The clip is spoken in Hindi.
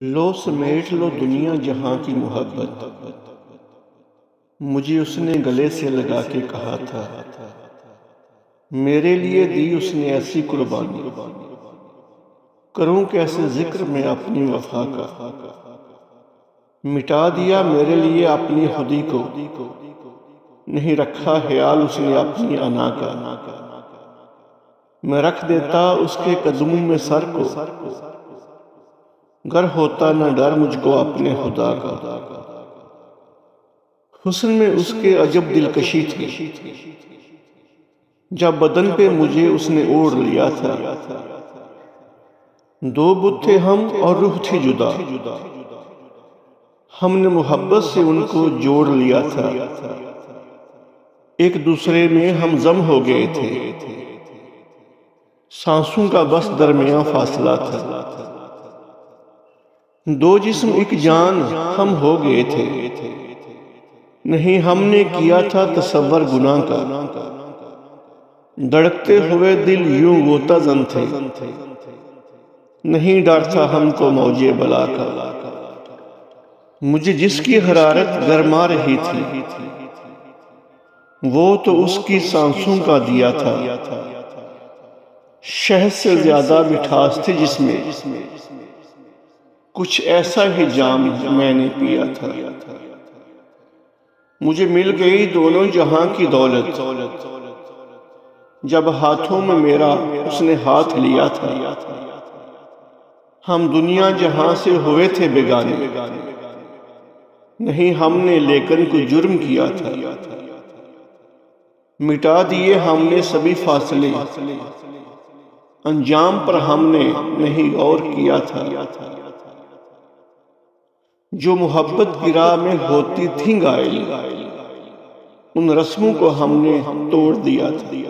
लो समेट लो दुनिया जहां की मोहब्बत, मुझे उसने गले से लगा के कहा था। मेरे लिए दी उसने ऐसी कुर्बानी, करूं कैसे जिक्र मैं अपनी वफा का। मिटा दिया मेरे लिए अपनी खुदी को, नहीं रखा ख्याल उसने अपनी अना का। मैं रख देता उसके कदमों में सर को, गर होता न डर मुझको अपने खुदा का। हुस्न में उसके अजब दिलकशी थी, जब बदन पे मुझे उसने ओढ़ लिया था। दो बुत थे हम और रूह थी जुदा, हमने मोहब्बत से उनको जोड़ लिया था। एक दूसरे में हम जम हो गए थे, सांसों का बस दरमियां फासला था। दो जिस्म एक जान हम हो गए थे, नहीं हमने किया था तसव्वुर गुनाह का। धड़कते हुए दिल यूं गोताजन थे, नहीं डर था हमको मौजे बला का। मुझे जिसकी हरारत गरमा रही थी, वो तो उसकी सांसों का दिया था। शहद से ज्यादा मिठास थी जिसमें, कुछ ऐसा ही जाम मैंने पिया था। मुझे मिल गई दोनों जहां की दौलत, जब हाथों में मेरा उसने हाथ लिया था। हम दुनिया जहां से हुए थे बेगाने, नहीं हमने लेकिन कोई जुर्म किया था। मिटा दिए हमने सभी फासले, अंजाम पर हमने नहीं गौर किया था। जो मोहब्बत की राह में होती थी घायल, उन रस्मों को हमने तोड़ दिया था।